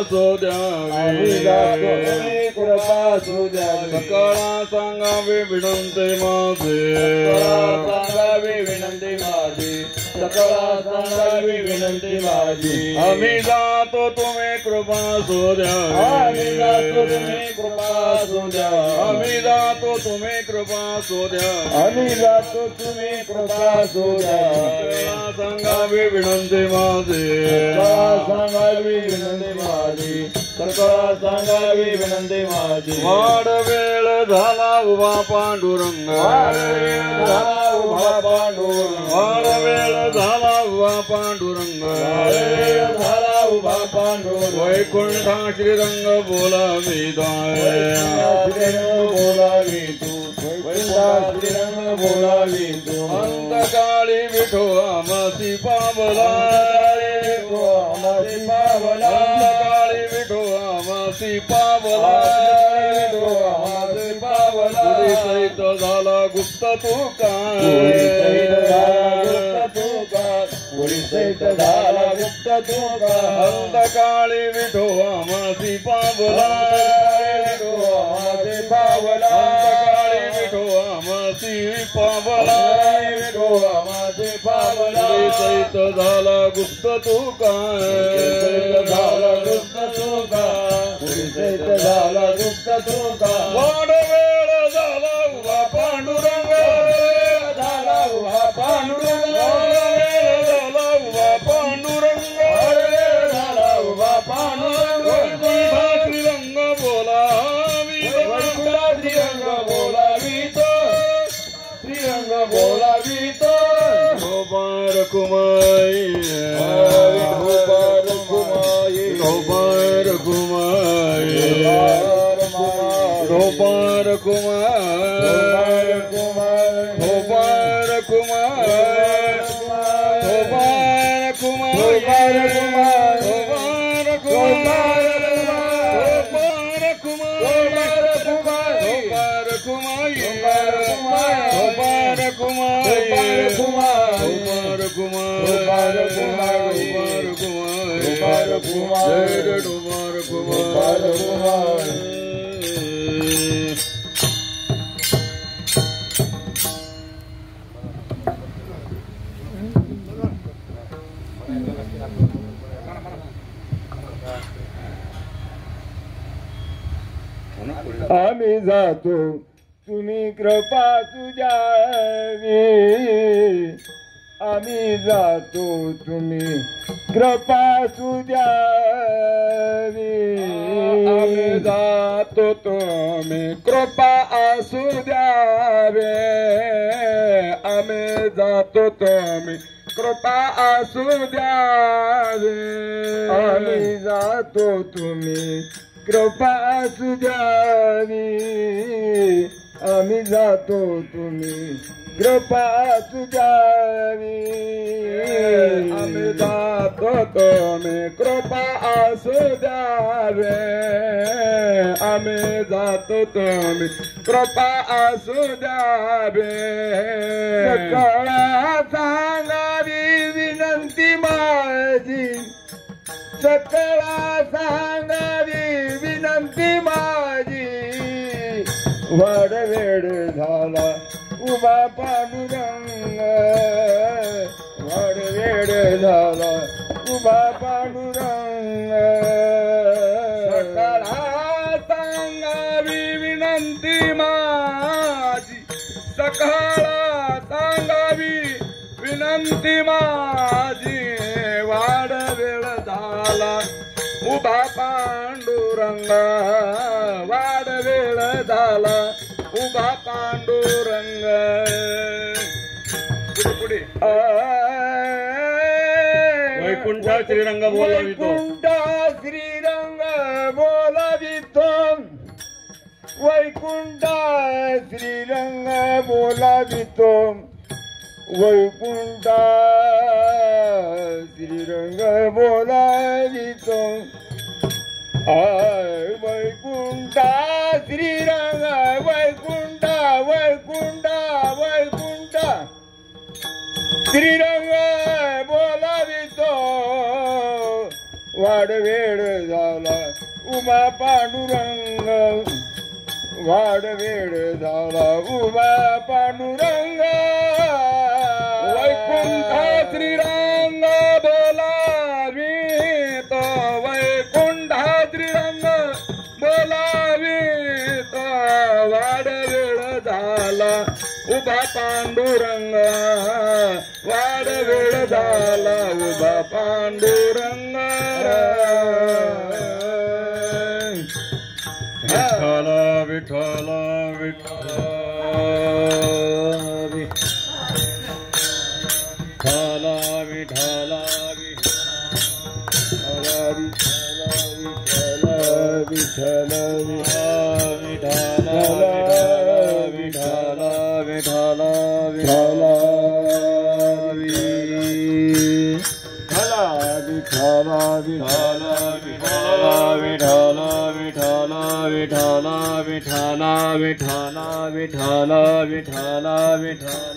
असू द्यावे सकळा सांगावे विनंती माझे सांगावी विनंती माझी सकळा सांगावी विनंती माझी आम्ही जातो तुम्ही कृपा असू द्यावी आम्ही जातो तुम्ही कृपा असू द्या आम्ही जातो तुम्ही कृपा असू द्या आम्ही जातो तुम्ही कृपा असू द्या सकळा सांगावे विनंती माझे सकळा सांगावी विनंती माझी सकळा सांगावी विनंती माझी वाड वेळ झाला उभा पांडुरंग उभा पांडुरंग वाड वेळ झाला उभा पांडुरंग झाला उभा पांडुरंग वैकुंठा श्रीरंग बोलावी बोलावी तू श्रीरंग बोलावी तू अंतकाळी विठो आमसी पावला अंतकाळी विठो आमसी पावला सहित झाला गुप्त तू काय सहित झाला गुप्त तू अंतकाळी विठो आमसी पावला पावला अंतकाळी विठो आमसी पावला पावला सहित झाला गुप्त तू काय झाला गुप्त तू सहित झाला गुप्त तू वाड वेळ झाला उभा पांडुरंग झाला उभा पांडुरंग झाला उभा पांडुरंग झाला उभा पांडुरंग श्रीरंग बोलावी श्रीरंग बोलावीतो श्रीरंग बोलावीतो गोपार कुमाई गोपाल कुमाई गोपार कुमाई गोपार कुमार गोपार कुमार गोपार कुमार गोपार कुमार गोपार कुमार गोपार कुमार गोपार कुमार आम्ही जातो तुम्ही कृपा तुझ्यावी आम्ही जातो तुम्ही कृपा तुझ्यावी आम्ही जातो तुम्ही कृपा असू द्यावे आम्ही जातो तुम्ही कृपा असू द्यावे आम्ही जातो तुम्ही कृपा असू द्यावी आम्ही जातो तुम्ही कृपा असू द्यावी आम्ही जातो तुम्ही कृपा असू द्यावे आम्ही जातो तुम्ही कृपा असू द्यावे सकळा सांगावी विनंती माझी सकळा सांगावी विनंती माझी वाड वेळ झाला उभा पांडुरंग वाड वेळ झाला उभा पांडुरंग सकळा सांगावी विनंती माझी सकळा सांगावी विनंती माझी वाड वेळ झाला उभा पांडुरंग वाड वेळ झाला उभा पांडुरंग पुढे वैकुंठा श्रीरंग बोलावितो वैकुंठा श्रीरंग बोलावितो वैकुंठा श्रीरंग बोलावितो वैकुंठा श्रीरंग बोलावितो वैकुंठा श्रीरंग वैकुंठा वैकुंठा वैकुंठा श्रीरंग बोलावितो वाड वेळ झाला उमा पांडुरंग वाढ वेळ झाला उमा पांडुरंग वैकुंठ श्रीरंग बोलावी तो वैकुंठ श्रीरंग बोलावी तो वाढ वेळ झाला उभा पांडुरंग वाढ वेळ झाला उभा पांडुरंग विठ्ठल विठ्ठल विठ्ठल विठ्ठल विठ्ठल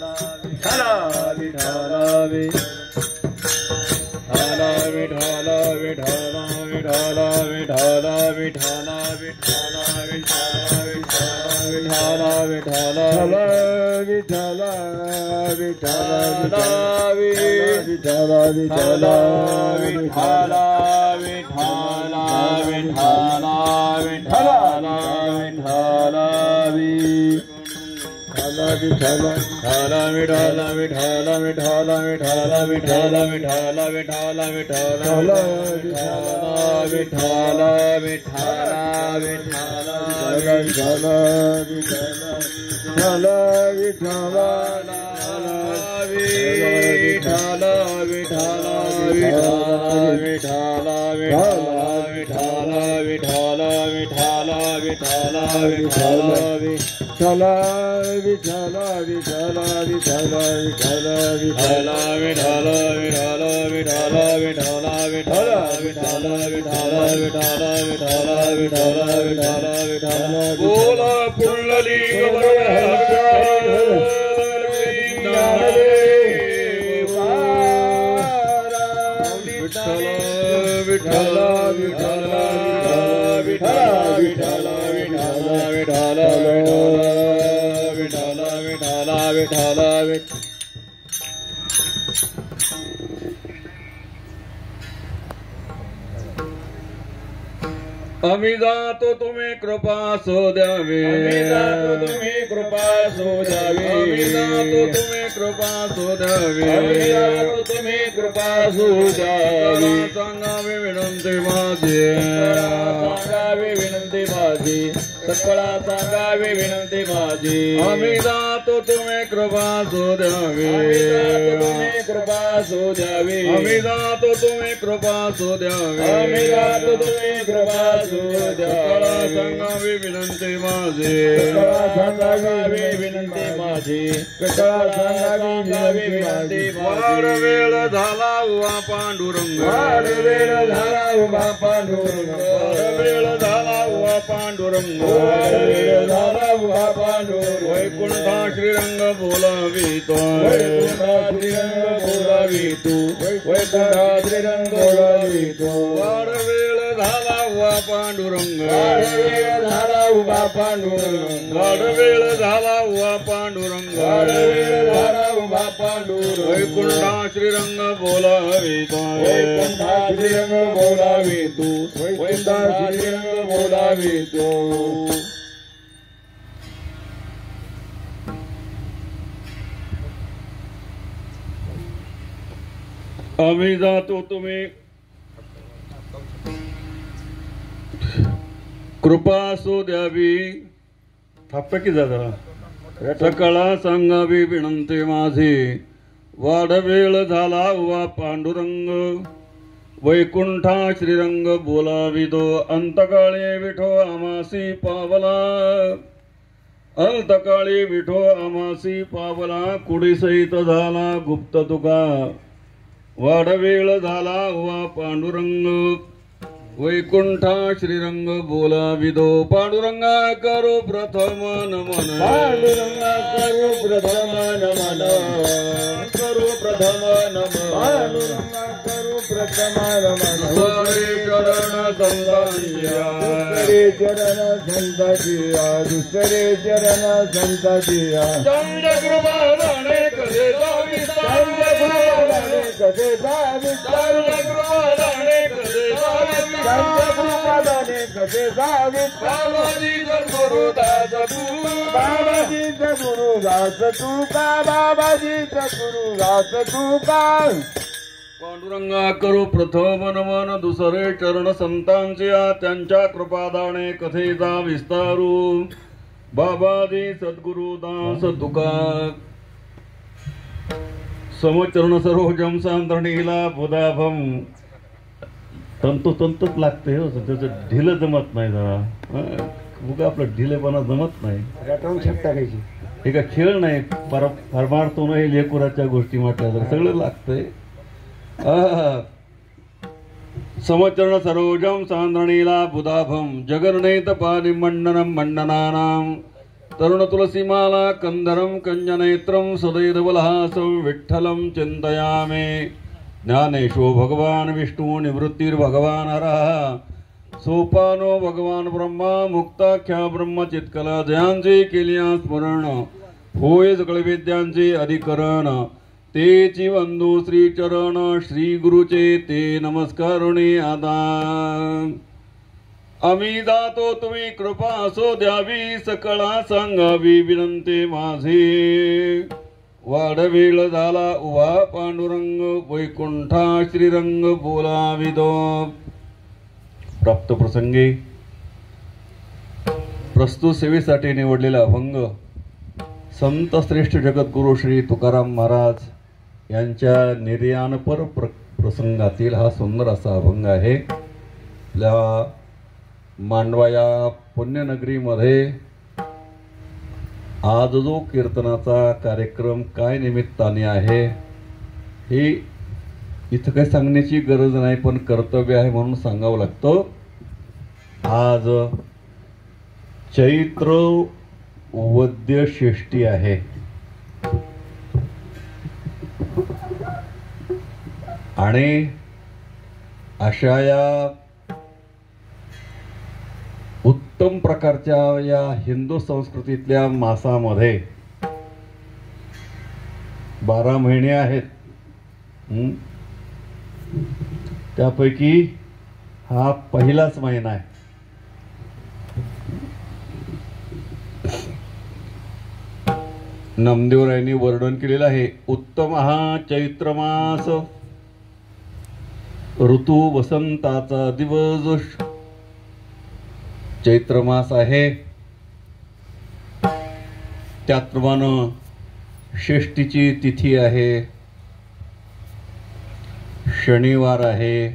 आम्ही जातो तुम्ही कृपा सो द्यावी तुम्ही कृपा सो द्यावी आम्ही जातो तुम्ही कृपा सो द्यावी तुम्ही कृपा सो द्यावी सांगावी विनंती माझी सांगावी विनंती माझी सकळा सांगावी विनंती माझी आम्ही जातो तुम्ही कृपा सो द्यावी तुम्ही कृपा सो द्यावी आम्ही जातो तुम्ही कृपा सो द्यावी आम्ही जातो तुम्ही कृपा सो द्यावी सांगावी विनंती माझी सांगावी विनंती माझी सांगावी विनंती वाढ वेळ झाला उभा पांडुरंग वाढ वेळ झाला उभा पांडुरंग वेळ झाला उभा पांडुरंग वेळ झाला उभा पांडुरंग वैकुंठा श्रीरंग बोलावी तो वैकुंठा श्रीरंग बोलावी तू वैकुंठा श्रीरंग बोलावी तू वाढ वेळ झाला उभा पांडुरंग वाढ वेळ झाला उभा पांडुरंग वाढ वेळ झाला उभा पांडुरंग वाढ वेळ झाला उभा पांडुरंग वैकुंठा श्रीरंग बोलावी तो वैकुंठा श्रीरंग बोलावी तू वैकुंठा श्रीरंग बोलावी तू आम्ही जातो तुम्ही कृपा सो द्यावी थापटा की जरा सकळा सांगावी विनंती माझी वाढ वेळ झाला उभा पांडुरंग वैकुंठा श्रीरंग बोलावी तो अंतकाळी विठो आमासी पावला अंतकाळी विठो आमासी पावला कुडी सहित झाला गुप्त तुका वाढ वेळ झाला उभा पांडुरंग वैकुंठा श्रीरंग बोलाविदो पांडुरंगा करो प्रथम नमन पांडुरंगा करो प्रथम नमन करो प्रथम नमन पांडुरंगा करो प्रथम नमन हरे चरण संतांच्या दुसरे चरण संतांच्या दुसरे चरण संतांच्या त्यांच्या कृपादाने कसे जावी त्यांच्या कृपादाने कसे जावी त्यांच्या कृपादाने कसे जावी त्यांच्या कृपादाने कसे जावी बाबाजीचा गुरुदास तू बाबाजीचा गुरुदास तू का बाबाजीचा गुरुदास तू का पांडुरंगा करू प्रथम नमन दुसरे चरण संतांच्या त्यांच्या कृपादाने कथेचा विस्तारू बाबाजी सद्गुरुदास तुका समचरण सरोजम सांत्रणीला बुधाभम तंतोतंतच लागते हो त्याचं ढिलं जमत नाही जरा उगा आपलं ढिलेपणा जमत नाही रटवून शकता कायची हे का खेळ नाही परमार्थ नाही लेकुराच्या गोष्टी म्हटल्या तर सगळं लागतंय समचरण सरोजम सांद्रणीला बुधाभम जगन्नेत पानि मंडनम मंडनानाम तरुण तुलसीमाला कंदरम कंजनेत्रम सदैवलहासं विठ्ठलं चिन्तयामि ज्ञानेशो भगवान विष्णु निवृत्तिर्भगवान हरः सोपानो भगवान ब्रह्मा मुक्ताख्या ब्रह्मचित्कला जयांचे केलिया स्मरण होय सकळ विद्यांचे अधिकरण तेची वंदू श्री चरण श्री गुरुचे ते नमस्कारुणी आदान आम्ही जातो तुम्ही कृपा असो द्यावी सकळा सांगावी विनंती माझी वाढवेळ झाला उभा पांडुरंग वैकुंठा श्रीरंग बोलाविदो प्राप्त प्रसंगी प्रस्तुत सेवेसाठी निवडलेला अभंग संत श्रेष्ठ जगद्गुरु श्री तुकाराम महाराज यांच्या निर्याणपर प्रसंगातील हा सुंदर असा अभंग आहे. आपल्या मांडवा या पुण्यनगरीमध्ये आज जो कीर्तनाचा कार्यक्रम काय निमित्ताने आहे हे इथं काही सांगण्याची गरज नाही पण कर्तव्य आहे म्हणून सांगावं लागतं. आज चैत्र वद्य षष्ठी आहे आणि अशा या उत्तम प्रकारच्या या हिंदू संस्कृतीतल्या मासामध्ये 12 महिने आहेत. त्यापैकी हा पहिलाच महिना आहे. नामदेवरायांनी वर्णन केलेलं आहे. उत्तम हा चैत्र मास ऋतू वसंताचा दिवस चैत्र मास आहे. त्याप्रमाणे षष्ठीची तिथी आहे, शनिवार आहे,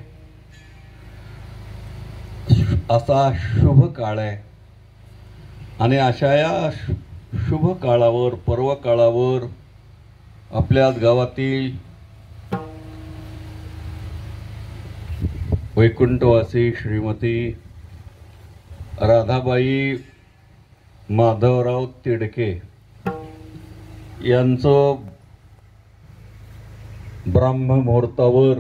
असा शुभ काळ आहे. आणि अशा या शुभ काळावर पर्व काळावर आपल्याच गावातील वैकुंठवासी श्रीमती राधाबाई माधवराव तिडके यांचं ब्रह्ममुहूर्तावर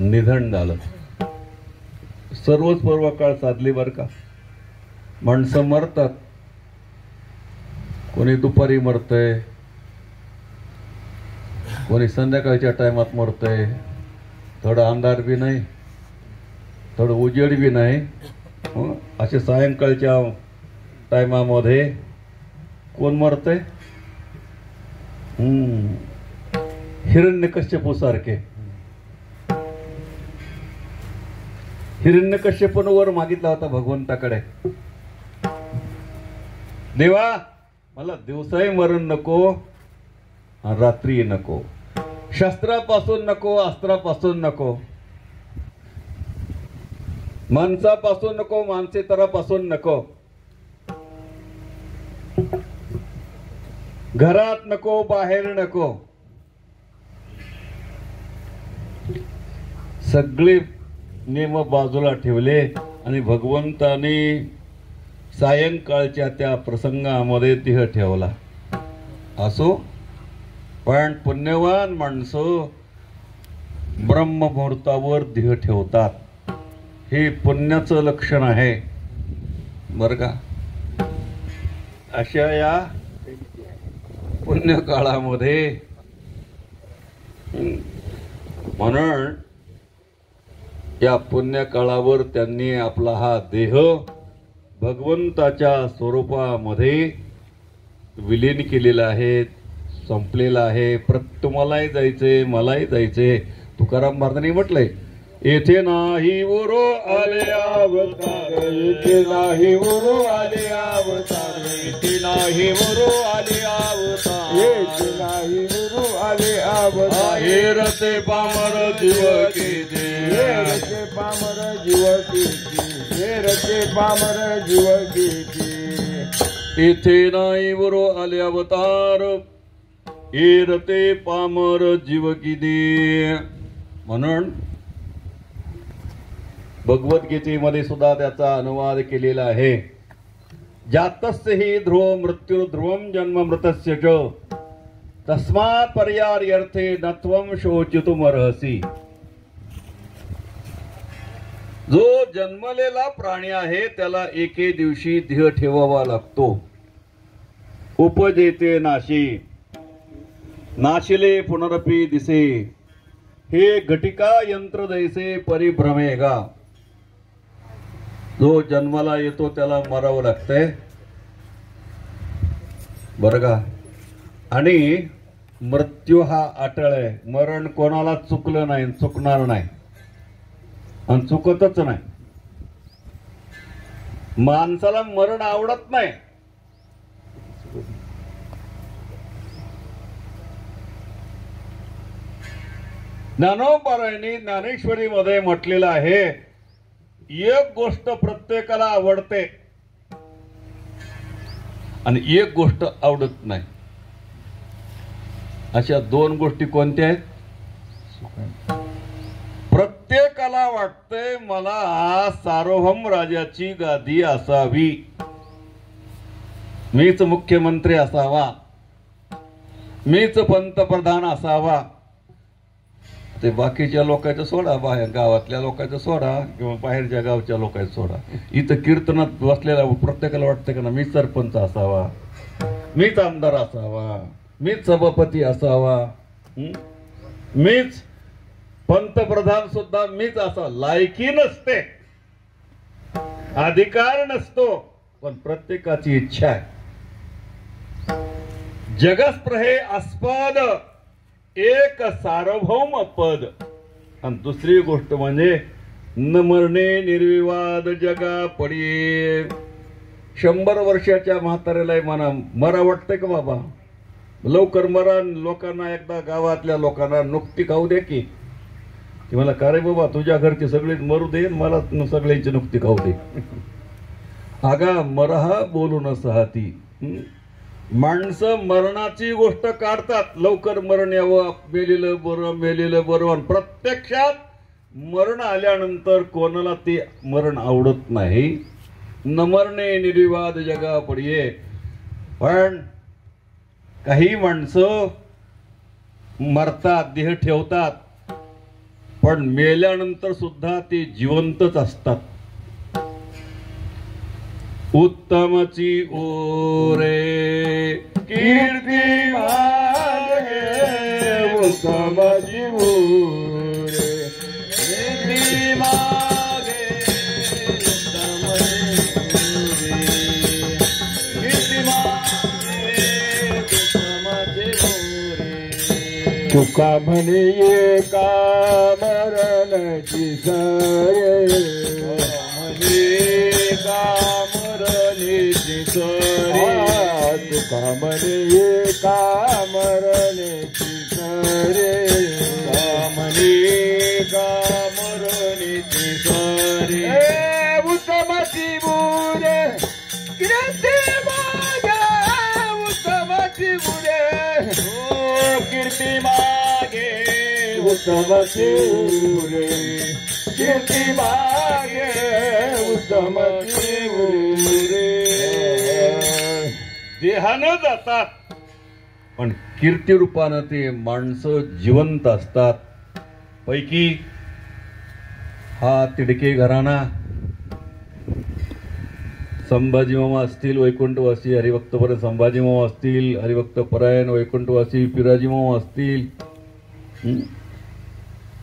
निधन झालं. सर्वच पर्व काळ साधली बरं का. माणसं मरतात, कोणी दुपारी मरतंय, कोणी संध्याकाळच्या टायमात मरतंय. थोडं अंधार बी नाही, थोडं उजेड बी नाही. असे सायंकाळच्या टायमामध्ये कोण मरतंय? हिरण्यकश्यपू सारखे. हिरण्यकश्यपून वर मागितला होता भगवंताकडे, देवा मला दिवसाही मरण नको आणि रात्री नको, शस्त्रापासून नको, अस्त्रापासून नको, माणसापासून नको, माणसेतरापासून नको, घरात नको, बाहेर नको. सगळे नियम बाजूला ठेवले आणि भगवंताने सायंकाळच्या त्या प्रसंगामध्ये देह ठेवला. असो, पण पुण्यवान माणसं ब्रह्ममुहूर्तावर देह ठेवतात. हे पुण्याचं लक्षण आहे बरं का. अशा या पुण्यकाळामध्ये म्हणून या पुण्यकाळावर त्यांनी आपला हा देह भगवंताच्या स्वरूपामध्ये विलीन केलेला आहे, संपलेला आहे. तुम्हालाही जायचंय, मलाही जायचंय. तुकाराम महाराजांनी म्हटलंय, येथे नाही उरो आले अवतार, येथे नाही उरो आले अवतार, येथे नाही उरो आले अवतार, येथे नाही उरो आले अवतार. हे रते पामर जीव केजे, हे रचे पामर जीव केजे, हे रचे पामर जीव केजे. येथे नाही उरो आले अवतार, हे रते पामर जीव किदे. म्हणून भगवद्गीतेमध्ये सुद्धा त्याचा अनुवाद केलेला आहे. जातस्य हि ध्रुव मृत्यू ध्रुवम जन्म मृतस्य च तस्मात् पर्यार्यर्थे नत्वम शोचितुमर्हसि. जो जन्मलेला प्राणी आहे त्याला एके दिवशी देह ठेवावा लागतो. उपजेते नाशी, नाशिले पुनरपी दिसे, हे घटिका यंत्र जैसे परिभ्रमेगा. जो जन्माला येतो त्याला मरावं लागतंय बरं का. आणि मृत्यू हा अटळ आहे. मरण कोणाला चुकलं नाही, चुकणार नाही आणि चुकतच नाही. माणसाला मरण आवडत नाही. ज्ञानोबारायांनी ज्ञानेश्वरी मध्ये म्हटलेलं आहे, एक गोष्ट प्रत्येकाला आवडते आणि एक गोष्ट आवडत नाही. अशा दोन गोष्टी कोणत्या आहेत? प्रत्येकाला वाटतंय मला आज सार्वभौम राजाची गादी असावी, मीच मुख्यमंत्री असावा, मीच पंतप्रधान असावा. ते बाकीच्या लोकांचं सोडा, बाहेर गावातल्या लोकांचं सोडा किंवा बाहेरच्या गावच्या लोकांचं सोडा. इथं कीर्तनात बसलेला प्रत्येकाला वाटतं का ना मीच सरपंच असावा, मीच आमदार असावा, मीच सभापती असावा, मीच पंतप्रधान सुद्धा मीच असा. लायकी नसते, अधिकार नसतो, पण प्रत्येकाची इच्छा आहे. जगस्प्रहे अस्पद एक सार्वभौम पद. आणि दुसरी गोष्ट म्हणजे न मरणे निर्विवाद जगा पडिये. 100 वर्षाच्या म्हाताऱ्याला मरा वाटतंय का बाबा? लवकर मरा. लोकांना एकदा गावातल्या लोकांना नुकती खाऊ दे की मला का रे बाबा तुझ्या घरचे सगळेच मरू दे, मला सगळ्यांची नुकती खाऊ दे. आगा मरहा बोलून सहाती. माणसं मरणाची गोष्ट काढतात, लवकर मरण यावं, मेलेलं बरं, मेलेलं बरं. आणि प्रत्यक्षात मरण आल्यानंतर कोणाला ते मरण आवडत नाही. न मरणे निर्विवाद जगा पडिये. पण काही माणसं मरतात, देह ठेवतात, पण मेल्यानंतर सुद्धा ते जिवंतच असतात. उत्तमची ओरे कीर्ती मागे, उत्तमची ओरे कीर्ती मागे, कीर्ती मागे, उत्तमची ओरे. तुका म्हणे एका मरणाची सरे, तुका म्हणे एका मरणाची सरे, म्हणे का मरणीची सरे. उत्तमची बुरे कीर्ती मागे, उत्तमची बुरे कीर्ती मागे, उत्तमची बुरे कीर्ती मागे, उत्तमची बुरे. देहानं जातात पण कीर्ती रूपानं ते माणसं जिवंत असतात. पैकी हा तिडके घराणा संभाजी मामा असतील वैकुंठवासी हरिभक्तपरायण संभाजी मामा असतील हरिभक्तपरायण वैकुंठवासी पिराजी मामा असतील,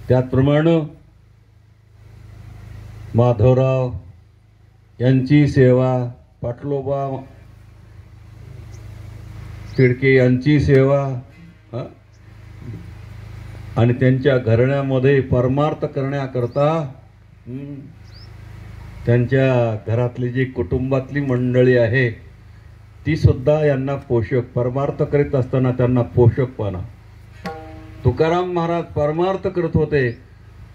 त्याचप्रमाणे माधवराव यांची सेवा, पाटलोबा तिडके यांची सेवा, आणि त्यांच्या घराण्यामध्ये परमार्थ करण्याकरता त्यांच्या घरातली जी कुटुंबातली मंडळी आहे ती सुद्धा यांना पोषक, परमार्थ करीत असताना त्यांना पोषकपणा. तुकाराम महाराज परमार्थ करत होते,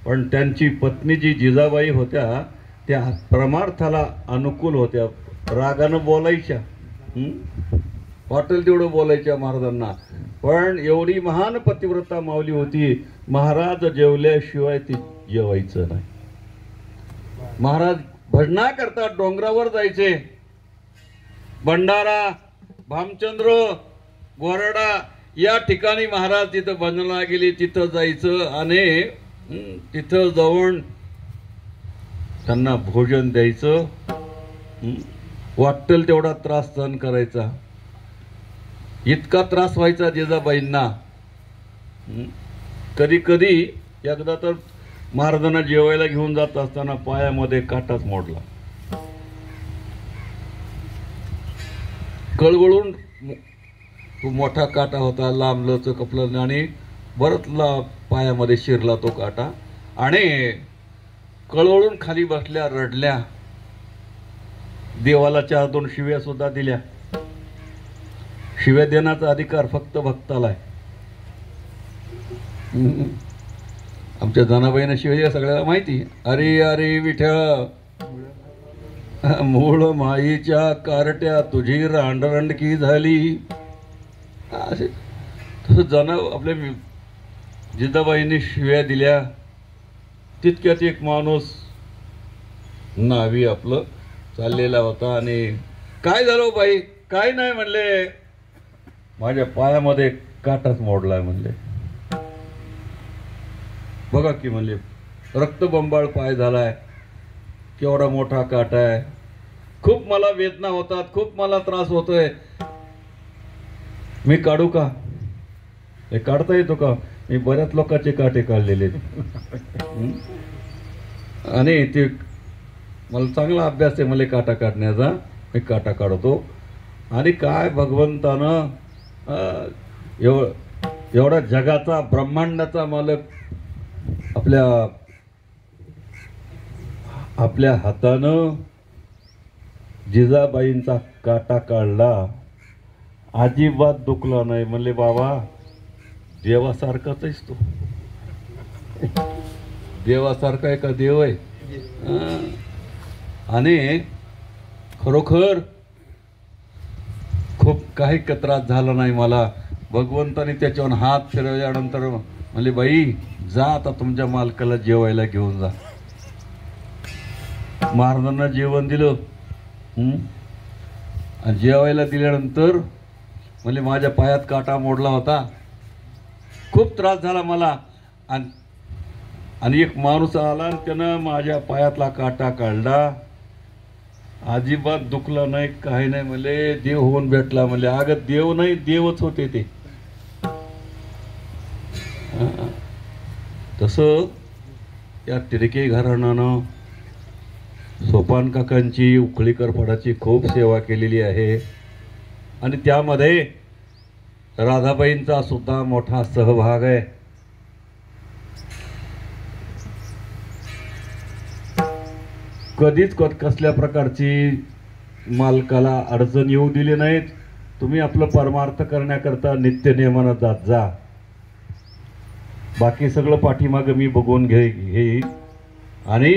पण त्यांची पत्नी जी जिजाबाई होत्या त्या परमार्थाला अनुकूल होत्या, रागानं बोलायच्या, वाटेल तेवढं बोलायच्या महाराजांना, पण एवढी महान पतिव्रता माऊली होती, महाराज जेवल्याशिवाय ती जेवायचं नाही. महाराज भजना करता डोंगरावर जायचे, भंडारा, भामचंद्र, गोरडा या ठिकाणी महाराज तिथं भजनाला गेले, तिथं जायचं आणि तिथं जाऊन त्यांना भोजन द्यायचं, वाटेल तेवढा त्रास सहन करायचा. इतका त्रास व्हायचा जिजाबाईंना. कधी कधी एकदा तर महाराजांना जेवायला घेऊन जात असताना पायामध्ये काटाच मोडला, कळवळून तो मोठा काटा होता, लांबलंच कपलं आणि बरंच पायामध्ये शिरला तो काटा, आणि कळवळून खाली बसल्या, रडल्या, देवाला 4-2 शिव्या सुद्धा दिल्या. शिव्या देण्याचा अधिकार फक्त भक्ताला आहे. आमच्या जनाबाईंना शिवाय सगळ्याला माहिती. अरे अरे विठ्या मूळ माईच्या कारट्या तुझी रांडरंडकी झाली, असे तसं जना आपल्या जिजाबाईंनी शिव्या दिल्या. तितक्यात एक माणूस नावी आपलं चाललेला होता आणि काय झालं बाई? काय नाही म्हणले, माझ्या पायामध्ये काटाच मोडलाय म्हणले. बघा की म्हणले, रक्तबंबाळ पाय झालाय, केवढा मोठा काटा आहे, खूप मला वेदना होतात, खूप मला त्रास होतोय, मी काढू का? हे काढता येतो का? मी बऱ्याच लोकांचे काटे काढलेले आणि ते मला चांगला अभ्यास आहे मला काटा काढण्याचा, मी काटा काढतो. आणि काय भगवंतानं एवढा जगाचा ब्रह्मांडाचा मालक आपल्या हातानं जिजाबाईंचा काटा काढला, अजिबात दुखला नाही. म्हणले बाबा देवासारखाच आहेस तू, देवासारखा आहे का देव आहे? आणि खरोखर खूप काही त्रास झाला नाही मला. भगवंताने त्याच्यावर हात फिरवल्यानंतर म्हणले बाई जा आता तुमच्या मालकाला जेवायला घेऊन जा. महाराजांना जेवण दिलं, आणि जेवायला दिल्यानंतर म्हणजे माझ्या पायात काटा मोडला होता, खूप त्रास झाला मला, आणि एक माणूस आला आणि त्यानं माझ्या पायातला काटा काढला, अजिबात दुखला नाही, काही नाही. म्हणले देव होऊन भेटला. म्हणले अगं देव नाही, देवच होते ते. तसं या तिडके घराण्यानं सोपान काकांची, उखळीकर फडाची खूप सेवा केलेली आहे, आणि त्यामध्ये राधाबाईंचा सुद्धा मोठा सहभाग आहे. कधीच कसल्या प्रकारची मालकाला अडचण येऊ दिली नाहीत. तुम्ही आपलं परमार्थ करण्याकरता नित्य नियमानं जात जा, बाकी सगळं पाठीमागं मी बघून घेईन. आणि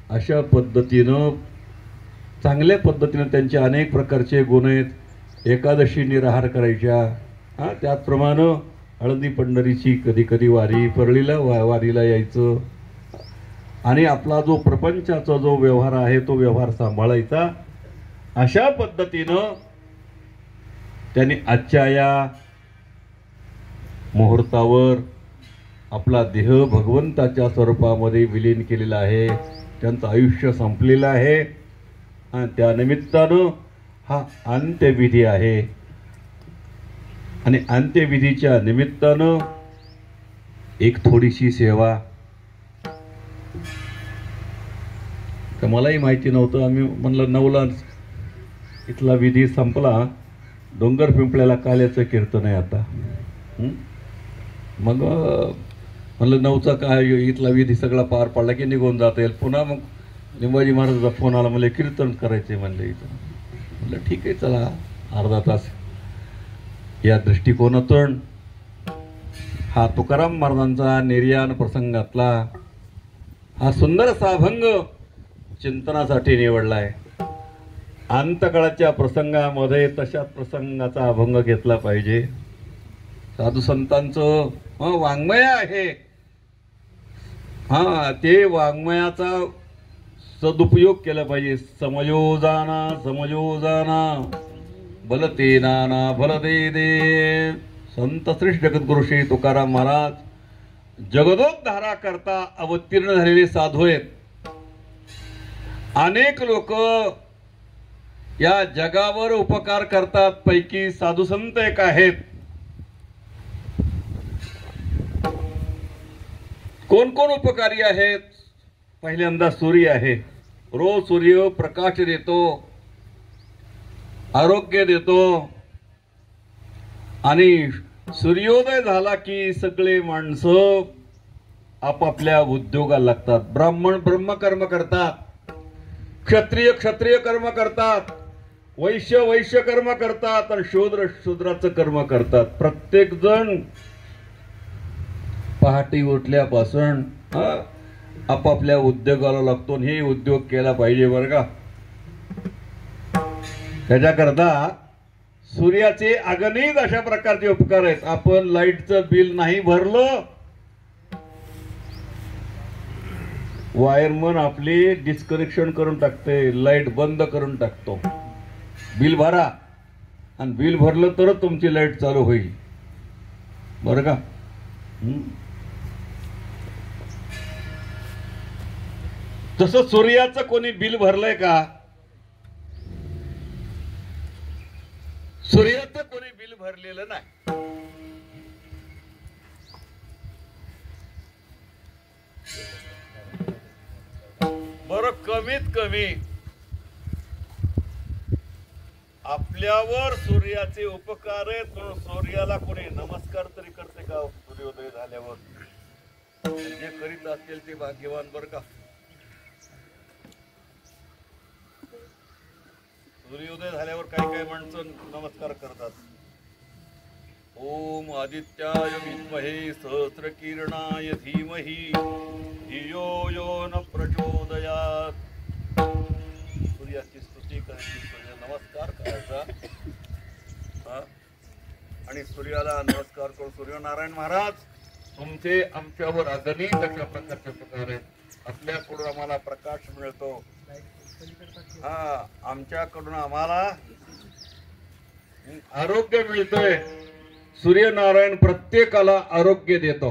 अशा पद्धतीनं चांगल्या पद्धतीनं त्यांचे अनेक प्रकारचे गुण आहेत. एकादशी निराहार करायच्या, त्याचप्रमाणे हळदी पंढरीची कधी कधी वारी, परळीला वारीला यायचं, आणि आपला जो प्रपंचाचा जो व्यवहार आहे तो व्यवहार सांभाळायचा. अशा पद्धतीनं त्यांनी आजच्या या मुहूर्तावर आपला देह भगवंताच्या स्वरूपामध्ये विलीन केलेला आहे, त्यांचं आयुष्य संपलेलं आहे आणि त्या निमित्तानं हा अंत्यविधी आहे. आणि अंत्यविधीच्या निमित्तानं एक थोडीशी सेवा. तर मलाही माहिती नव्हतं. आम्ही म्हणलं 9ला इथला विधी संपला, डोंगर पिंपळ्याला काल्याचं कीर्तन आहे आता. मग म्हणलं 9चा काय इथला विधी सगळा पार पडला की निघून जाता येईल. पुन्हा मग लिंबाजी महाराजाचा फोन आला, म्हणले कीर्तन करायचे म्हणले इथं. म्हणलं ठीक आहे चला अर्धा तास. या दृष्टिकोनातून हा तुकाराम महाराजांचा निर्याण प्रसंगातला हा सुंदरसा अभंग चिंतनासाठी निवडला आहे. अंतकाळाच्या प्रसंगामध्ये तशाच प्रसंगाचा अभंग घेतला पाहिजे. साधू संतांचं वाङ्मय आहे, ते वाङ्मयाचा सदुपयोग केला पाहिजे. समयो जाना बलते नाना भल दे दे. संत श्रेष्ठ जगद्गुरु श्री तुकाराम महाराज जगदोद्धारा करता अवतीर्ण झालेले साधू आहेत. अनेक लोक या जगावर उपकार करतात, पैकी साधू संत एक आहेत. कोण कोण उपकारी आहेत? पहिल्यांदा सूर्य आहे. रोज सूर्य प्रकाश देतो, आरोग्य देतो आणि सूर्योदय झाला की सगळे माणसं आपापल्या उद्योगाला लागतात. ब्राह्मण ब्रह्मकर्म करतात, क्षत्रिय क्षत्रिय कर्म करतात, वैश्य वैश्य कर्म करतात आणि शूद्र शूद्राचं कर्म करतात. प्रत्येक जण पहाटे उठल्यापासून आपापल्या उद्योगाला लागतो. हे उद्योग केला पाहिजे बरं का. त्याच्याकरता सूर्याचे अगणित अशा प्रकारचे उपकार आहेत. आपण लाईटचं बिल नाही भरलं, वायरमन आपले डिस्कनेक्शन करून टाकते, लाईट बंद करून टाकतो. बिल भरा आणि बिल भरलं तरच तुमची लाईट चालू होईल बरं का. तसं सूर्याचं कोणी बिल भरलंय का? सूर्याचं कोणी बिल भरलेलं नाही. बरं कमीत कमी आपल्यावर सूर्याचे उपकार आहेत, म्हणून सूर्याला कोणी नमस्कार तरी करते का? सूर्योदय झाल्यावर जे करीत असतील ते भाग्यवान बरं का. सूर्योदय झाल्यावर काही काही माणसं नमस्कार करतात. ओम आदित्याय विद्महे सहस्रकिरणाय धीमहि धियो यो न प्रचोदयात. सूर्याची स्तुती करायची, सूर्य नमस्कार करायचा आणि सूर्याला नमस्कार करून सूर्यनारायण महाराज तुमचे आमच्यावर अगणित अशा प्रकारचे उपकार आहेत. आपल्याकडून आम्हाला प्रकाश मिळतो, आमच्याकडून आम्हाला आरोग्य मिळतोय. सूर्यनारायण प्रत्येकाला आरोग्य देतो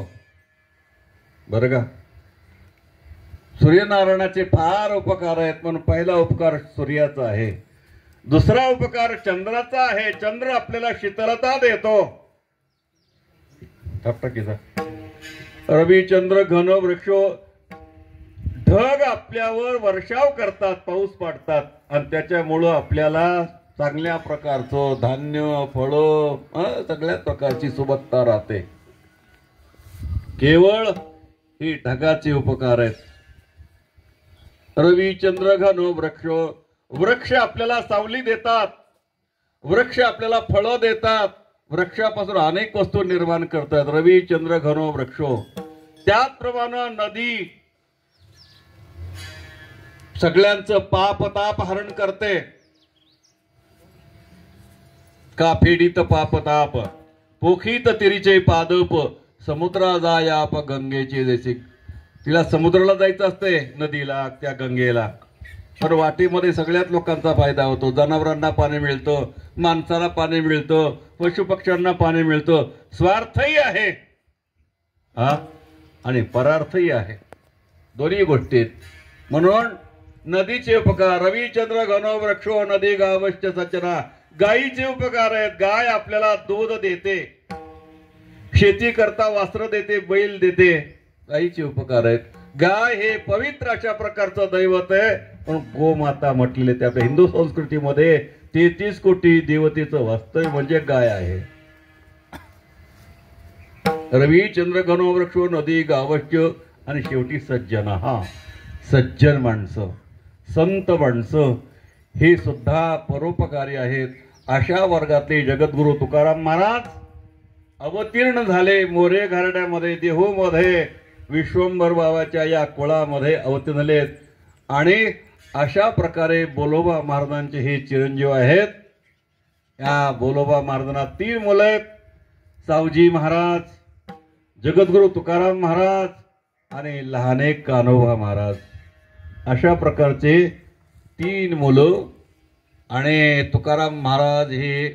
बरं का. सूर्यनारायणाचे फार उपकार आहेत, पण पहिला उपकार सूर्याचा आहे. दुसरा उपकार चंद्राचा आहे. चंद्र आपल्याला शीतलता देतो. रवी चंद्र घन वृक्षो, ढग आपल्यावर वर्षाव करतात, पाऊस पाडतात आणि त्याच्यामुळं आपल्याला चांगल्या प्रकारचं धान्य फळं सगळ्या प्रकारची सुबत्ता राहते. केवळ ही ढगाचे उपकार आहेत. रवी चंद्र घन वृक्षो, वृक्ष आपल्याला सावली देतात, वृक्ष आपल्याला फळं देतात, वृक्षापासून अनेक वस्तू निर्माण करतात. रवी चंद्र घन वृक्षो. त्याचप्रमाणे नदी सगळ्यांचं पाप ताप हरण करते. काफेडीत पाप ताप पोखीत तिरीचे पादप, समुद्रा जायाप गंगेचे जैसे. तिला समुद्राला जायचं असते, नदीला त्या गंगेला. पण वाटेमध्ये सगळ्याच लोकांचा फायदा होतो. जनावरांना पाणी मिळतं, माणसाला पाणी मिळतं, पशुपक्ष्यांना पाणी मिळतं. स्वार्थही आहे आणि परार्थही आहे, दोन्ही गोष्टीत. म्हणून नदीचे उपकार, रविचंद्र घनो वृक्षो नदी गावश्च सचना, गायीचे उपकार आहेत. गाय आपल्याला दूध देते, शेती करता वस्त्र देते, बैल देते, गायीचे उपकार आहेत. गाय हे पवित्र अशा प्रकारचं दैवत आहे. पण गोमाता म्हटलेले त्या आपल्या हिंदू संस्कृतीमध्ये 33 कोटी देवतेचं वास्तव्य म्हणजे गाय आहे. रवी चंद्र घनो वृक्षो नदी गावश्च, आणि शेवटी सज्जन. हा सज्जन माणसं, संत माणसं हे सुद्धा परोपकारी आहेत. अशा वर्गातले जगद्गुरु तुकाराम महाराज अवतीर्ण झाले. मोरे घारड्यामध्ये, देहूमध्ये, विश्वंभर बाबाच्या या कुळामध्ये अवतीर्णलेत. आणि अशा प्रकारे बोलोबा महाराजांचे हे चिरंजीव आहेत. या बोलोबा महाराजांना 3 मुलं आहेत. सावजी महाराज, जगद्गुरु तुकाराम महाराज आणि लहाने कान्होबा महाराज. अशा प्रकारचे 3 मुलं. आणि तुकाराम महाराज हे,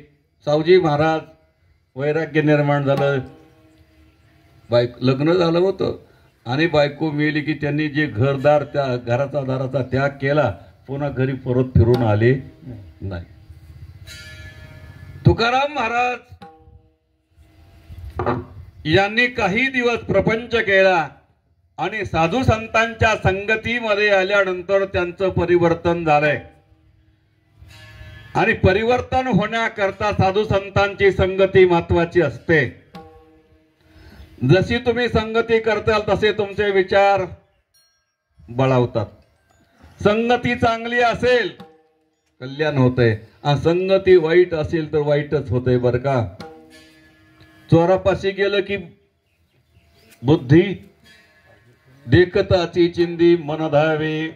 सावजी महाराज वैराग्य निर्माण झालं, लग्न झालं होतं आणि बायको मिळाली की त्यांनी जे घरदार, त्या घराचा दाराचा त्याग केला, पुन्हा घरी परत फिरून आले नाही. तुकाराम महाराज यांनी काही दिवस प्रपंच केला आणि साधू संतांच्या संगतीमध्ये आल्यानंतर त्यांचं परिवर्तन झालंय. आणि परिवर्तन होण्याकरता साधू संतांची संगती महत्वाची असते. जशी तुम्ही संगती करताल तसे तुमचे विचार बळावतात. संगती चांगली असेल कल्याण होतंय, आणि संगती वाईट असेल तर वाईटच होतंय बरं का. चोरापाशी गेलं की बुद्धी देखताची चिंदी मन धावे.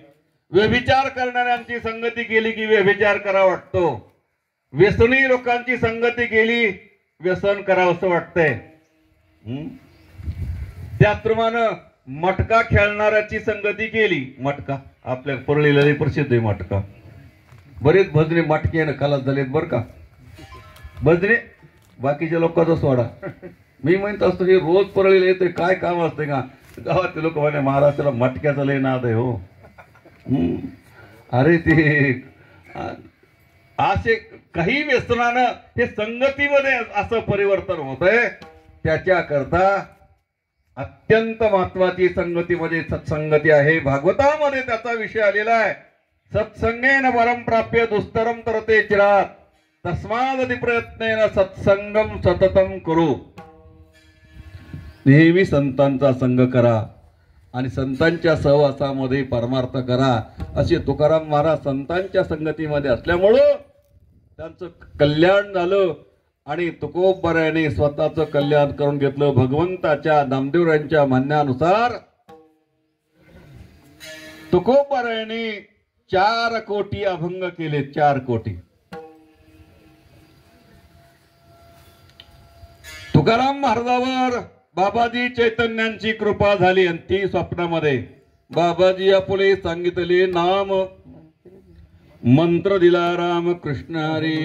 व्यभिचार करणाऱ्यांची संगती केली की व्यभिचार करा वाटतो. व्यसनी लोकांची संगती केली व्यसन करावंसं वाटतंय. त्याचप्रमाणे मटका खेळणाऱ्याची संगती केली, मटका आपल्या परळीला प्रसिद्ध आहे मटका. बरेच भजने मटके खलास झालेत बरं का. भजने बाकीच्या लोकांचा सोडा. मी म्हणत असतो हे रोज परळीला येतोय, काय काम असते का. गावातले लोक म्हणे महाराष्ट्राला मटक्याचा लय नाद आहे हो. अरे ते असे काही व्यसनानं हे संगतीमध्ये असं परिवर्तन होतंय. त्याच्याकरता अत्यंत महत्वाची संगतीमध्ये सत्संगती आहे. भागवतामध्ये त्याचा विषय आलेला आहे. सत्संगेन वरम प्राप्य दुस्तरम तरते चिरात, तस्मादति प्रयत्नेन सत्संगम सततम करू. नेहमी संतांचा संग करा आणि संतांच्या सहवासामध्ये परमार्थ करा. असे तुकाराम महाराज संतांच्या संगतीमध्ये असल्यामुळं त्यांचं कल्याण झालं. आणि तुकोबारायाने स्वतःचं कल्याण करून घेतलं. भगवंताच्या नामदेवरायांच्या म्हणण्यानुसार तुकोबारायाने 4 कोटी अभंग केले. 4 कोटी. तुकाराम महाराजावर बाबाजी चैतन्यांची कृपा झाली आणि ती स्वप्नामध्ये बाबाजी आपले सांगितले नाम मंत्र दिला राम कृष्ण हरी.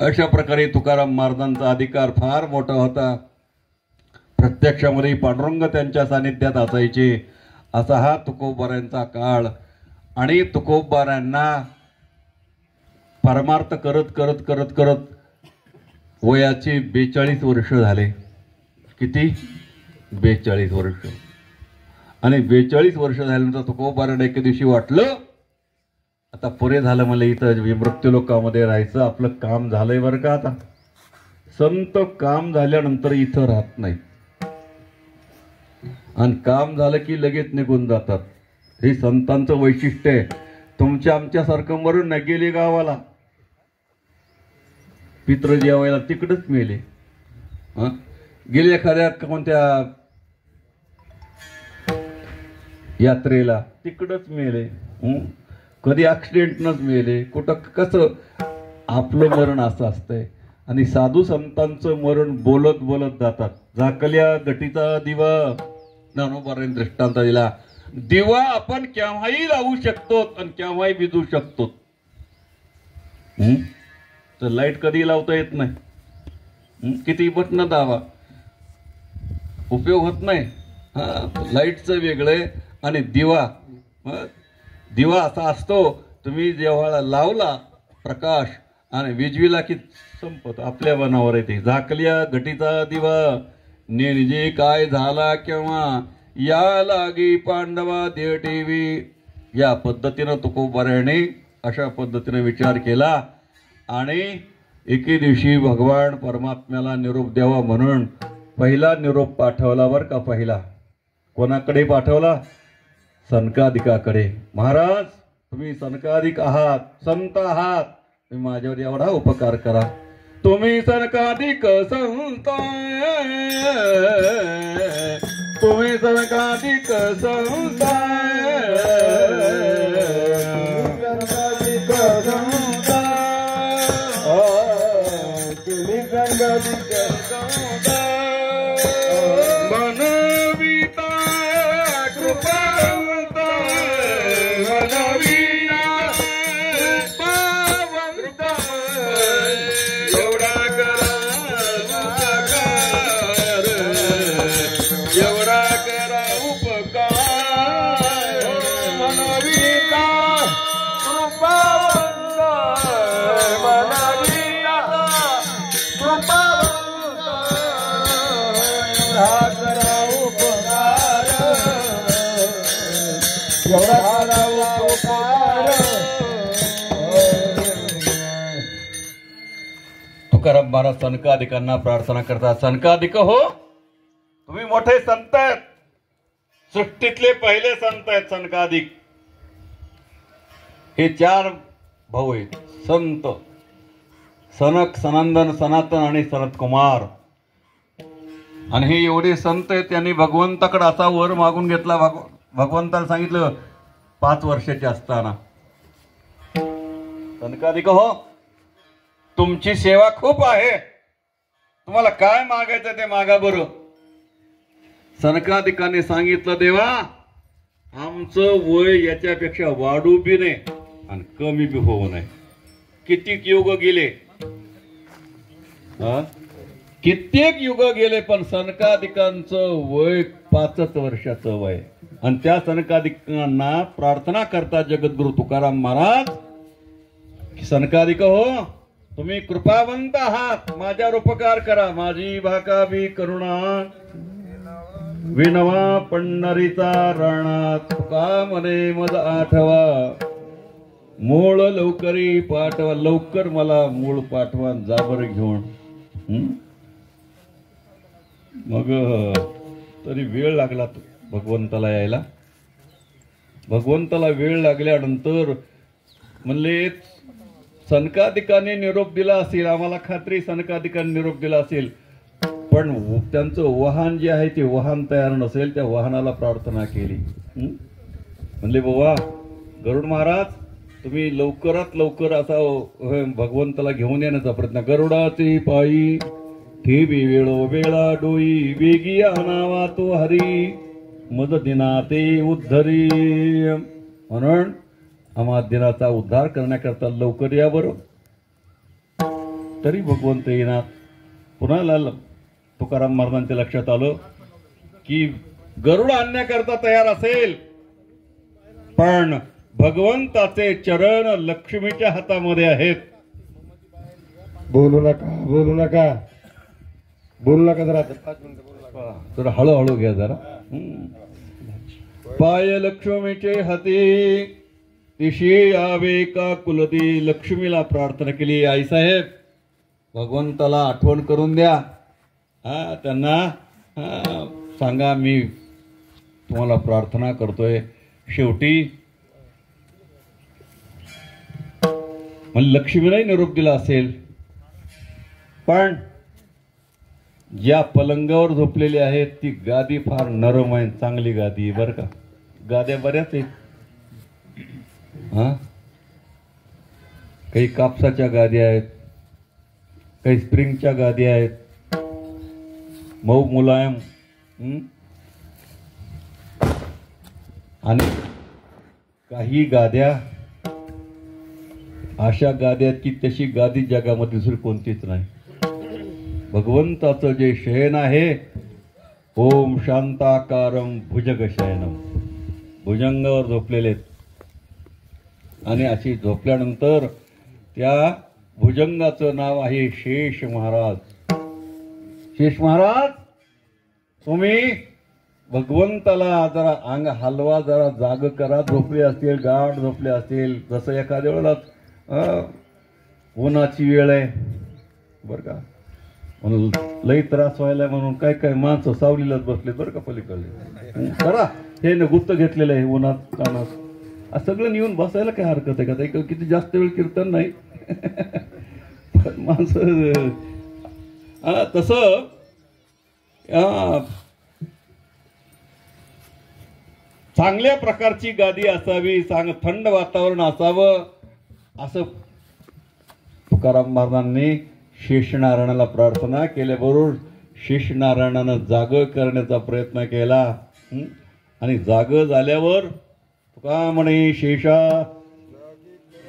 अशा प्रकारे तुकाराम महाराजांचा अधिकार फार मोठा होता. प्रत्यक्षामध्ये पांडुरंग त्यांच्या सानिध्यात असायचे. असा हा तुकोबारायांचा काळ. आणि तुकोबारायांना परमार्थ करत करत करत करत वयाचे 42 वर्ष झाले. किती? 42 वर्ष. आणि 42 वर्ष झाल्यानंतर तुकोबारायांना एके दिवशी वाटलं आता पुरे झालं, मला इथं विमृत्यू लोकांमध्ये राहायचं, आपलं काम झालंय बरं का. आता संत काम झाल्यानंतर इथं राहत नाही आणि काम झालं की लगेच निघून जातात. हे संतांचं वैशिष्ट्य आहे. तुमच्या आमच्यासारखं मरून नाही गेले गावाला, पित्र जेवायला तिकडच मेले. गेले एखाद्या कोणत्या यात्रेला तिकडच मेले. कधी ऍक्सिडेंटनच मेले. कुठं कसं आपलं मरण असं असतंय. आणि साधू संतांचं मरण बोलत बोलत जातात. झाकल्या गटीचा दिवा, ज्ञानोबारांनी दृष्टांत दिला. दिवा आपण केव्हाही लावू शकतो आणि केव्हाही विझू शकतो. तर लाईट कधी लावता येत नाही. किती बटन दावा. उपयोग होत नाही. लाईटचं वेगळं आणि दिवा, दिवा असा असतो, तुम्ही जेव्हा लावला प्रकाश आणि विजविला की संपत आपल्या मनावर येते. झाकल्या घटीचा दिवा नेणजे काय झाला केव्हा, या लागी पांडवा देह ठेवी. या पद्धतीनं तुकोबाराने अशा पद्धतीने विचार केला आणि एके दिवशी भगवान परमात्म्याला निरोप द्यावा म्हणून पहिला निरोप पाठवला. बरं का, पहिला कोणाकडे पाठवला? सनकादिकाकडे. महाराज, तुम्ही सनकादिक आहात, संत आहात, तुम्ही माझ्यावर एवढा उपकार करा. तुम्ही सनकादिक संत, तुम्ही सनकादिक संत, सनकादिक संत, तुम्ही सनकादिक संत, मनविता कृपावंत, मनविता कृपावंत, एवढा करा उपकार, एवढा करा उपकार. मनविता कृपावंत, मनविता कृपावंत, एवढा करा उपकार, एवढा करा उपकार. तुकाराम महाराज सनकादिकांना प्रार्थना करतात. सनकादिक हो, तुम्ही मोठे संत आहेत, सृष्टीतले पहिले संत आहेत सनकादिक. हे 4 भाऊ आहेत संत, सनक, सनंदन, सनातन आणि सनत कुमार. आणि हे एवढे संत आहेत, त्यांनी भगवंताकडे असा वर मागून घेतला. भगवंताला सांगितलं 5 वर्षाचे असताना, सनकादिक हो, तुमची सेवा खूप आहे, तुम्हाला काय मागायचं ते मागा बरं. सनकादिकाने सांगितलं, देवा, आमचं वय याच्यापेक्षा वाढू बी नये आणि कमी बी होऊ नये. कित्येक युग गेले, कित्येक युग गेले, पण सनकादिकांचं वय 5 वर्षाचं वय. आणि त्या सनकादिकांना प्रार्थना करता जगद्गुरु तुकाराम महाराज, सनकादिक हो, तुम्ही कृपावंत आहात, माझ्यावर उपकार करा. माझी भाकावी करुणा विनवा पंढरीचा राणा, तुका मने मज आठवा, मूळ लवकरी पाठवा. लवकर मला मूळ पाठवा, जाबर घेऊन. मग तरी वेळ लागला भगवंताला यायला. भगवंताला वेळ लागल्यानंतर म्हणले, सनकादिकांनी निरोप दिला असेल, आम्हाला खात्री सनकादिकांनी निरोप दिला असेल, पण त्यांचं वाहन जे आहे ते वाहन तयार नसेल. त्या वाहनाला प्रार्थना केली. म्हणले, बाबा गरुड महाराज, तुम्ही लवकरात लवकर असा भगवंताला घेऊन येण्याचा प्रयत्न. गरुडाचे पायी ठेवी वेळो वेळा डोई, वेगी आणावा तो हरी, मज दिना ते उद्धरी. म्हणून आम्हा दिनाचा उद्धार करण्याकरता लवकर या बरं. तरी भगवंत येणार. पुन्हा तुकाराम महाराजांच्या लक्षात आलं की गरुड आणण्याकरता तयार असेल, पण भगवंताचे चरण लक्ष्मीच्या हातामध्ये आहेत. बोलू नका, बोलू नका, बोलू नका, जरा 5 मिनिटं बोलू नका, जरा हळूहळू घ्या जरा. पाय लक्ष्मीचे हाती, तिशी आवे का कुलती. लक्ष्मीला प्रार्थना केली, आईसाहेब भगवंताला आठवण करून द्या. त्यांना सांगा मी तुम्हाला प्रार्थना करतोय. शेवटी लक्ष्मीलाही निरोप दिला असेल, पण ज्या पलंगावर झोपलेली आहेत ती गादी फार नरम आहे, चांगली गादी बरं का. गाद्या बऱ्याच आहेत, काही कापसाच्या गाद्या आहेत, काही स्प्रिंगच्या गाद्या आहेत, मऊ मुलायम, आणि काही गाद्या अशा गाद्या की तशी गादी जगामध्ये दुसरी कोणतीच नाही. भगवंताचं जे शयन आहे ओम शांताकारम भुजगशयनम, भुजंगावर झोपलेले आहेत. आणि अशी झोपल्यानंतर त्या भुजंगाचं नाव आहे शेष महाराज. शेष महाराज, तुम्ही भगवंताला जरा अंग हलवा, जरा जाग करा. झोपले असतील, गाढ झोपले असतील. जसं एखाद्या वेळेला उन्हाची वेळ आहे बरं का, म्हणून लई त्रास व्हायला म्हणून काय काय माणसं सावलीलाच बसले बरं का पलीकडले. करा हे न गुप्त घेतलेलं आहे उन्हात तानात. सगळं नेऊन बसायला काय हरकत आहे का? ते किती जास्त वेळ कीर्तन नाही पण माणसं तसं चांगल्या प्रकारची गादी असावी, थंड वातावरण असावं, असं तुकाराम महाराजांनी शेषनारायणाला प्रार्थना केल्याबरोबर शेषनारायणानं जाग करण्याचा प्रयत्न केला. आणि जाग झाल्यावर तुका म्हणे शेषा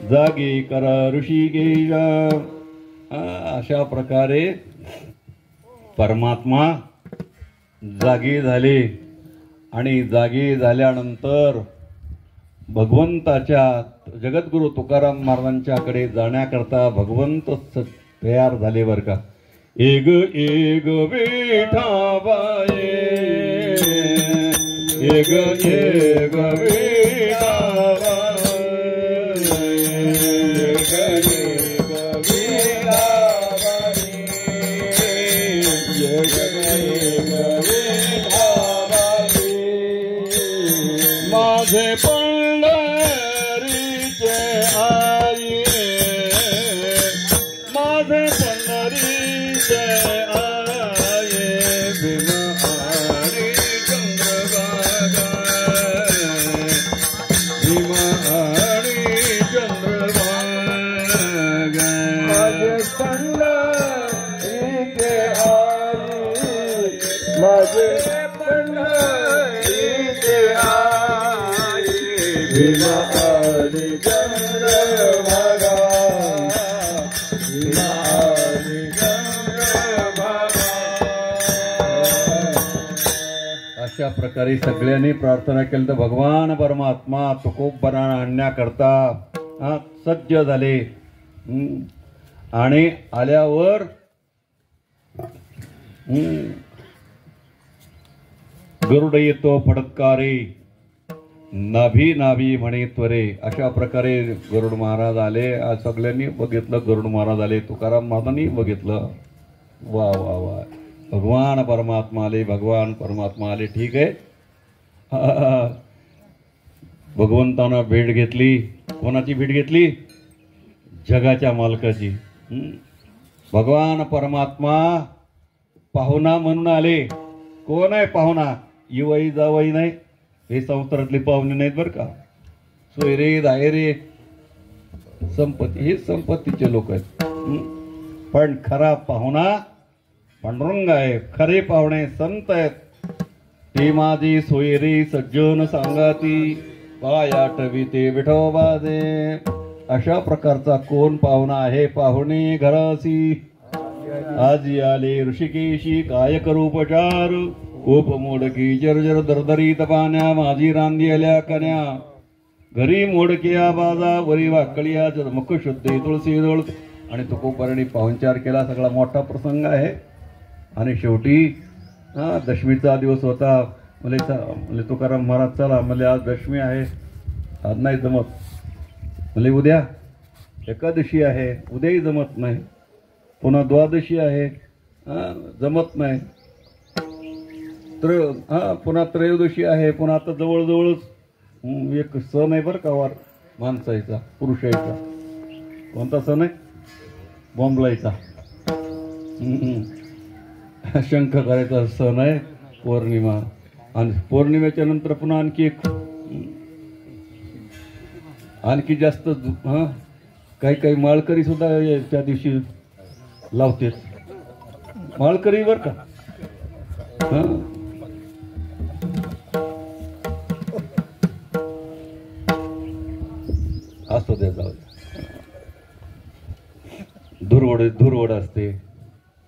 जागे करा ऋषिकेश. अशा प्रकारे परमात्मा जागी झाले. आणि जागी झाल्यानंतर भगवंताच्या जगद्गुरु तुकाराम महाराजांच्याकडे जाण्याकरता भगवंत तयार झाले बरं का. Egg egg Vithabai, egg egg Vithabai, egg egg Vithabai, egg egg Vithabai. माझे पंढरीचे आई, माझे पंढरीचे आई, भीमा आणि चंद्रभागा, भीमा आणि चंद्रभागा. माझे पंढरीचे आई, माझे पंढरीचे आई, भीमा आणि चंद्रभागा, भीमा आणि चंद्रभागा. अशा प्रकारे सगळ्यांनी प्रार्थना केली तर भगवान परमात्मा तुकोबरांना आणण्याकरता सज्ज झाले. आणि आल्यावर गरुड येतो फडत्कारे, नाभी नाभी म्हणे त्वरे. अशा प्रकारे गरुड महाराज आले. आज सगळ्यांनी बघितलं गरुड महाराज आले, तुकाराम महाराजांनी बघितलं. वा वा वा, भगवान परमात्मा आले, भगवान परमात्मा आले. ठीक आहे, भगवंतानं भेट घेतली. कोणाची भेट घेतली? जगाच्या मालकाची. भगवान परमात्मा पाहुणा म्हणून आले. कोण आहे पाहुणा? येवाई जावाई नाही, हे संसारातले पाहुणे नाहीत बरं का. सोयरे दायरे संपत्ती, हे संपत्तीचे लोक आहेत. पण खरा पाहुणा पांडुरंग आहे. खरे पाहुणे संत आहेत. ते माझी सोयरे सज्जन सांगाती, पायाटवी ते विठोबा दे. अशा प्रकारचा कोण पाहुणा आहे? पाहुणे घरासी आजी आले ऋषिकेशी, काय करू उपचार? कोप मोडकी जर्जर दरदरीत पाण्या, माझी रांधी आल्या कन्या. घरी मोडकिया बाजा, वरी वाकळिया मुख शुद्धी तुळशी दोळ. आणि तुकोबरांनी पाहुणचार केला. सगळा मोठा प्रसंग आहे. आणि शेवटी दशमीचा दिवस होता. म्हणजे तुकाराम महाराज चला म्हणजे आज दशमी आहे, आज नाही जमत. म्हणजे उद्या एकादशी आहे, उद्याही जमत नाही. पुन्हा द्वादशी आहे, जमत नाही. पुन्हा त्रयोदशी आहे. पुन्हा आता जवळजवळच एक सण आहे बरं का वार माणसाचा, पुरुषाचा. कोणता सण आहे? बॉम्बलाईचा, शंख करायचा सण आहे पौर्णिमा. आणि पौर्णिमेच्या नंतर पुन्हा आणखी जास्त काही काही माळकरी सुद्धा त्या दिवशी लावतेच. माळकरी बर का. असतो त्या जाऊ. धुरवड असते.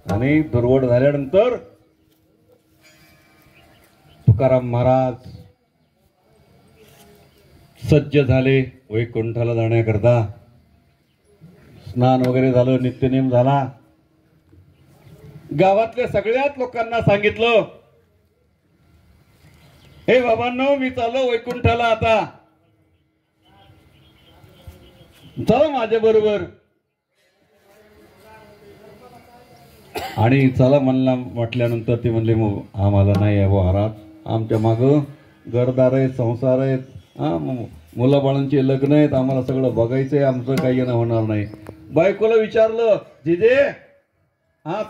आणि धुरवड झाल्यानंतर तुकाराम महाराज सज्ज झाले वैकुंठाला जाण्याकरता. स्नान वगैरे झालं, नित्यनेम झाला. गावातल्या सगळ्याच लोकांना सांगितलं, हे बाबांनो, मी चाललो वैकुंठाला, आता चला माझ्या बरोबर. आणि चला म्हणला म्हटल्यानंतर ते म्हणले, मग आम्हाला नाही आहे महाराज, आमच्या माग घरदार आहेत, संसार आहेत, मुलं बाळांचे लग्न आहेत, आम्हाला सगळं बघायचंय, आमचं काही येणं होणार नाही. बायकोला विचारलं, जिजे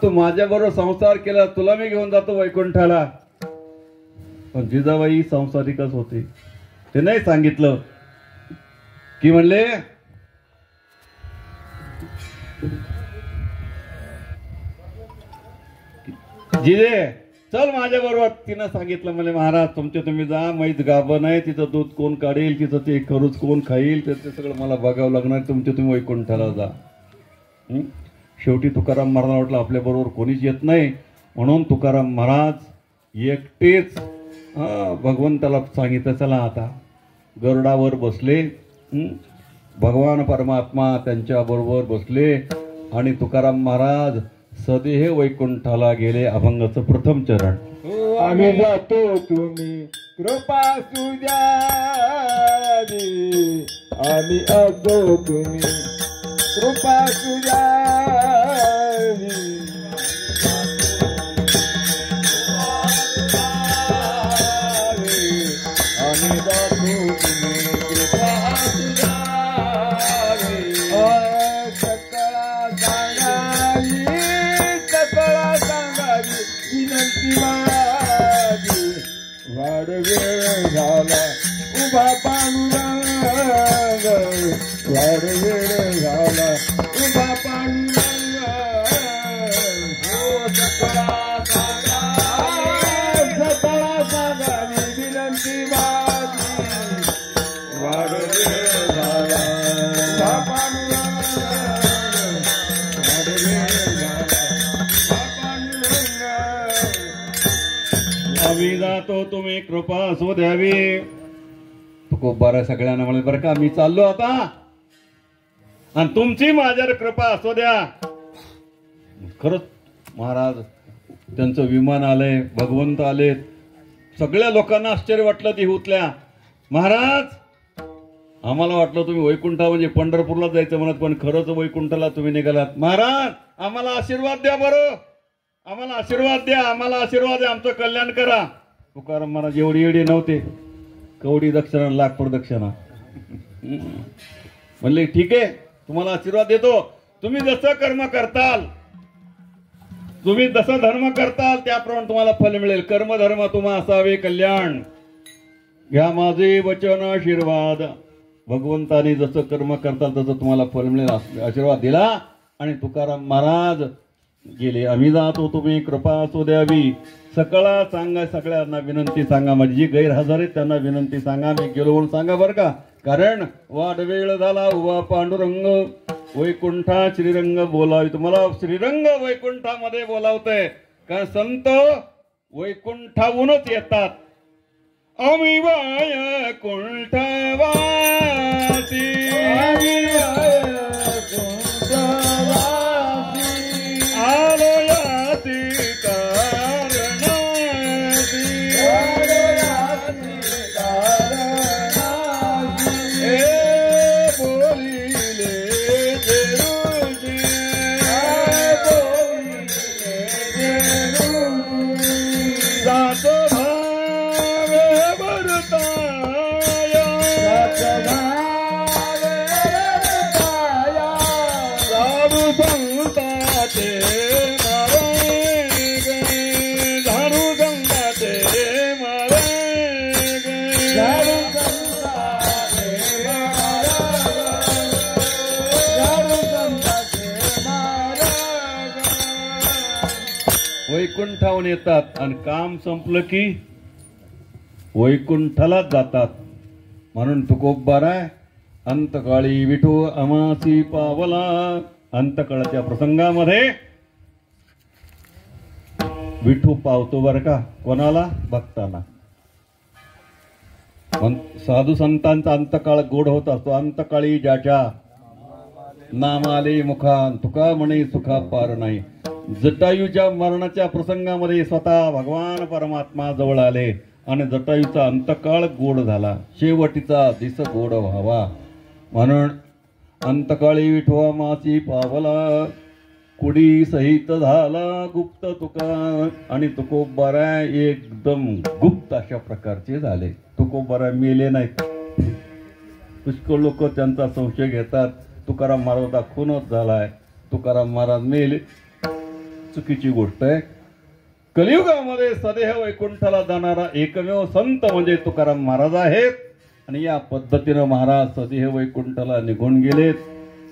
तू माझ्या बरोबर संसार केला, तुला मी घेऊन जातो वैकुंठाला. पण जिजाबाई संसारिकच होते, ते नाही सांगितलं. की म्हणले, जिजे चल माझ्या बरोबर. तिनं सांगितलं, म्हणले महाराज तुमचे तुम्ही जा, मैत गाभण आहे, तिचं दूध कोण काढेल, तिचं ते खरूच कोण खाईल, ते सगळं मला बघावं लागणार, तुमचे तुम्ही वैकुंठाला जा. शेवटी तुकाराम महाराज वाटलं आपल्या बरोबर कोणीच येत नाही, म्हणून तुकाराम महाराज एकटेच भगवंताला सांगितलं, चला आता. गरुडावर बसले, भगवान परमात्मा त्यांच्या बरोबर बसले आणि तुकाराम महाराज सदेह वैकुंठाला गेले. अभंगाचं प्रथम चरण. आम्ही जातो तुम्ही कृपा सुद्या, आम्ही असतो तुम्ही कृपा सुद्या. आम्ही जातो तुम्ही कृपा सुद्या. सकळा सांगावी, सकळा सांगावी विनंती माझी. वाढ वेळ झाला उभा पांडुरंग, वाढ वेळ झाला उभा पांडुरंग. हो सकळा सांगावी, सकळा सांगावी विनंती माझी. वाढ वेळ झाला उभा पांडुरंग, वाढ वेळ झाला उभा पांडुरंग. आम्ही जातो तुम्ही कृपा असू द्यावी. खूप बरं सगळ्यांना म्हणले, बरं का मी चाललो आता, आणि तुमची माझ्यावर कृपा असू द्या. खरंच महाराज त्यांचं विमान आलंय, भगवंत आलेत. सगळ्या लोकांना आश्चर्य वाटलं ती हुतल्या. महाराज आम्हाला वाटलं तुम्ही वैकुंठा म्हणजे पंढरपूरला जायचं म्हणत, पण खरंच वैकुंठाला तुम्ही निघालात. महाराज आम्हाला आशीर्वाद द्या, बरं आम्हाला आशीर्वाद द्या, आम्हाला आशीर्वाद द्या, आमचं कल्याण करा. तुकाराम महाराज एवढी एवढी नव्हते, कवडी दक्षिणा लाख प्रदक्षिणा. म्हणले ठीक आहे, तुम्हाला आशीर्वाद देतो. तुम्ही जसं कर्म करताल, तुम्ही जसं धर्म करताल, त्याप्रमाणे तुम्हाला फल मिळेल. कर्म धर्म तुम्हा असावे कल्याण. घ्या माझे वचन आशीर्वाद. भगवंताने जसं कर्म करताल तसं तुम्हाला फल मिळेल, आशीर्वाद दिला. आणि तुकाराम महाराज गेले. आम्ही जातो तुम्ही कृपा असू द्यावी. सकळा सांगा, सगळ्यांना विनंती सांगा, माझी जी गैरहजर आहेत त्यांना विनंती सांगा, मी गेलो म्हणून सांगा बरं का. कारण वाढ वेळ झाला उभा पांडुरंग, वैकुंठा श्रीरंग बोलावी. तुम्हाला श्रीरंग वैकुंठामध्ये बोलावतंय, कारण संत वैकुंठाहूनच येतात. आम्ही वैकुंठवासी, आलो यासी कारणासी, हे बोलिले जेरुजी, जातो भावे भरताया, साधू संताचे वैकुंठाहून येतात आणि काम संपलं की वैकुंठालाच जातात. म्हणून तुकोबारा अंतकाळी विठू अमासी पावला. अंतकाळाच्या प्रसंगामध्ये विठू पावतो बरं का. कोणाला? भक्ताला. साधू संतांचा अंतकाळ गोड होत असतो. अंतकाळी ज्याच्या नामाले मुखान तुका म्हणे सुखा पार नाही. जटायूच्या मरणाच्या प्रसंगामध्ये स्वतः भगवान परमात्मा जवळ आले आणि जटायूचा अंतकाळ गोड झाला. शेवटीचा दिस गोड व्हावा म्हणून अंतकाळी विठवा मासी पावला कुडी सहित झाला गुप्त तुका. आणि तुकोबारा एकदम गुप्त अशा प्रकारचे झाले. तुकोबारा मेले नाहीत. पुष्कळ लोक त्यांचा संशय घेतात तुकाराम महाराज खूनच झालाय, तुकाराम महाराज मेले. चुकीची गोष्ट आहे. कलियुगामध्ये सदेह वैकुंठाला जाणारा एकमेव संत म्हणजे तुकाराम महाराज आहेत. आणि या पद्धतीनं महाराज सदेह वैकुंठाला निघून गेलेत.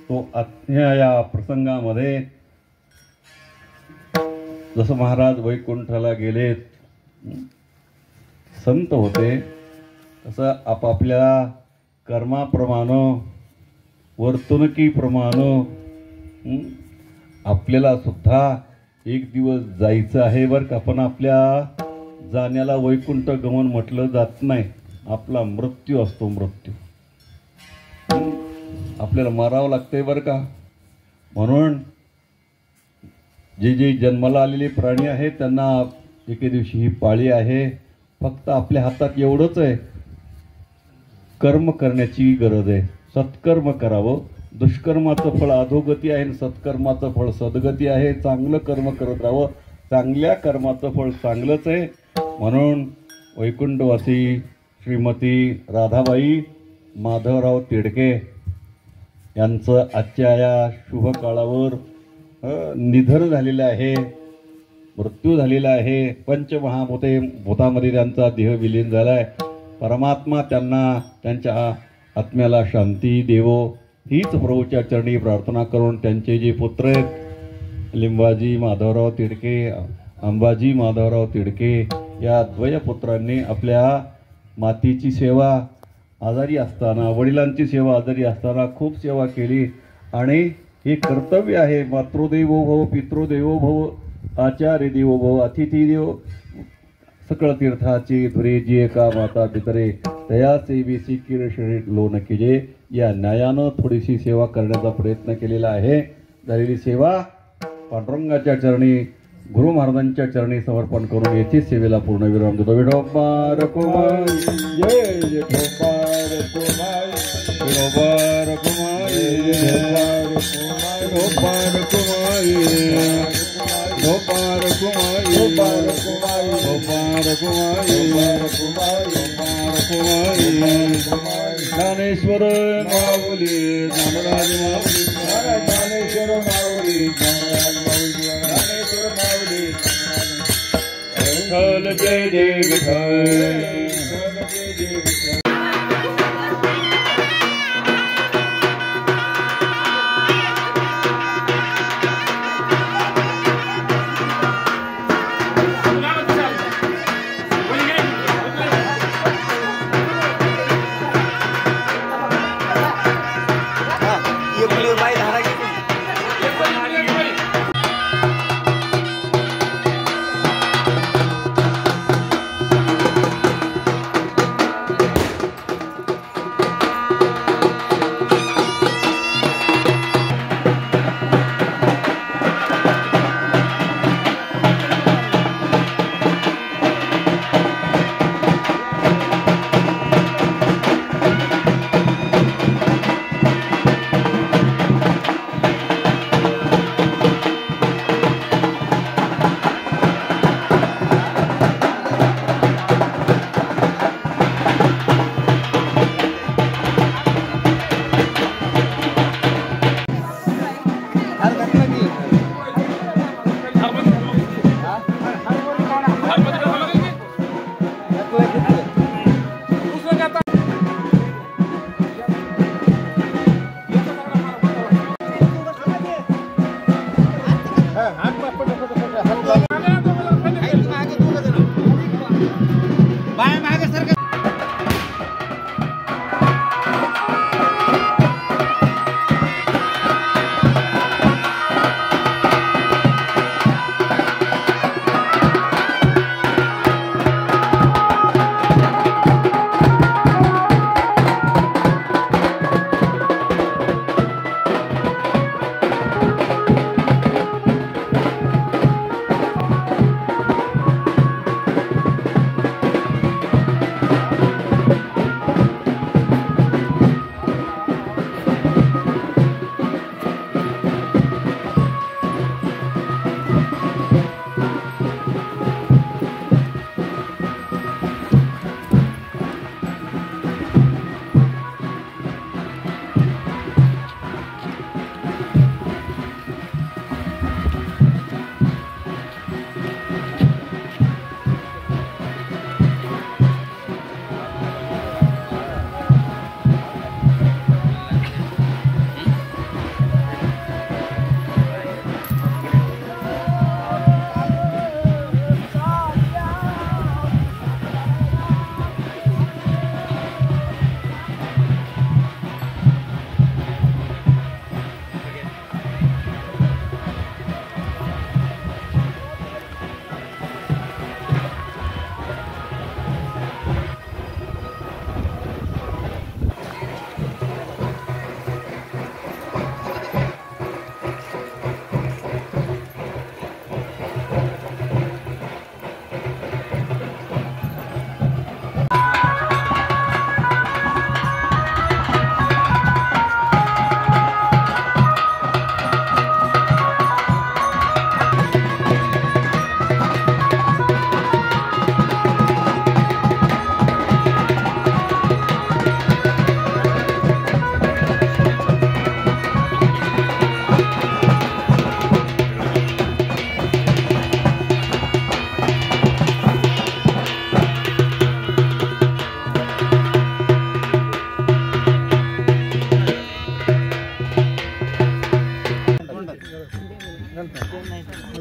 तो आत्म्या या प्रसंगामध्ये जसं महाराज वैकुंठाला गेलेत संत होते तसं आपापल्या कर्माप्रमाणे वर्तणुकीप्रमाणे आपल्याला सुद्धा एक दिवस जायचं आहे बरं का. पण आपल्या जाण्याला वैकुंठ गमन म्हटलं जात नाही. आपला मृत्यू असतो. मृत्यू आपल्याला मारावं लागतंय बरं का. म्हणून जे जे जन्माला आलेले प्राणी आहेत त्यांना एके दिवशी ही पाळी आहे. फक्त आपल्या हातात एवढंच आहे, कर्म करण्याची गरज आहे. सत्कर्म करावं. दुष्कर्माचं फळ अधोगती आहे, सत्कर्माचं फळ सद्गती आहे. चांगलं कर्म करत राहावं. चांगल्या कर्माचं फळ चांगलंच आहे. म्हणून वैकुंठवासी श्रीमती राधाबाई माधवराव तिडके यांचं आजच्या या शुभ काळावर निधन झालेलं आहे, मृत्यू झालेला आहे. भूतामध्ये त्यांचा देह विलीन झालाय. परमात्मा त्यांना त्यांच्या आत्म्याला शांती देवो हीच प्रभूच्या चरणी प्रार्थना करून त्यांचे जे पुत्र आहेत लिंबाजी माधवराव तिडके, अंबाजी माधवराव तिडके या द्वयपुत्रांनी आपल्या मातीची सेवा आजारी असताना, वडिलांची सेवा आजारी असताना खूप सेवा केली. आणि हे कर्तव्य आहे. मातृदेवो भव, पितृदेवो भव, आचार्य देवो भव, अतिथी देव सकळ तीर्थाची धुरे जी का माता पितरे तयाचे बेसी किर शरीर लोन केजे. या न्यायानं थोडीशी सेवा करण्याचा प्रयत्न केलेला आहे. झालेली सेवा पांडुरंगाच्या चरणी, गुरु महाराजांच्या चरणी समर्पण करून येथेच सेवेला पूर्ण विराम देतो. विठोबार कुमार जय विठोबार कुमार, विठोबार कुमार, विठोबार कुमार, विठोबार कुमार, विठोबार कुमार, विठोबार कुमार, विठोबार कुमार. ज्ञानेश्वर माऊली ज्ञानराज माऊली, ज्ञानेश्वर माऊली ज्ञानराज माऊली, ज्ञानेश्वर माऊली विठ्ठल जय जय विठ्ठल.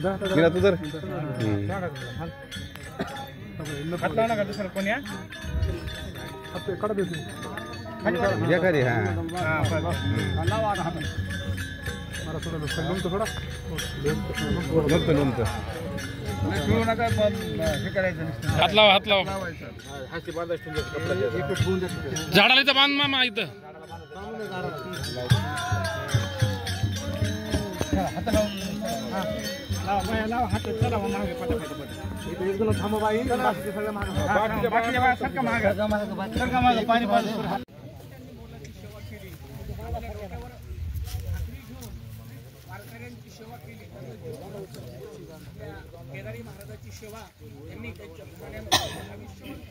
मीरा तू तर या खरी हा हात लावा हात लावा झाडाला इथं बांध मामा इथं वारकऱ्यांची सेवा केली केदारी महाराजाची सेवा त्यांनी त्यांच्या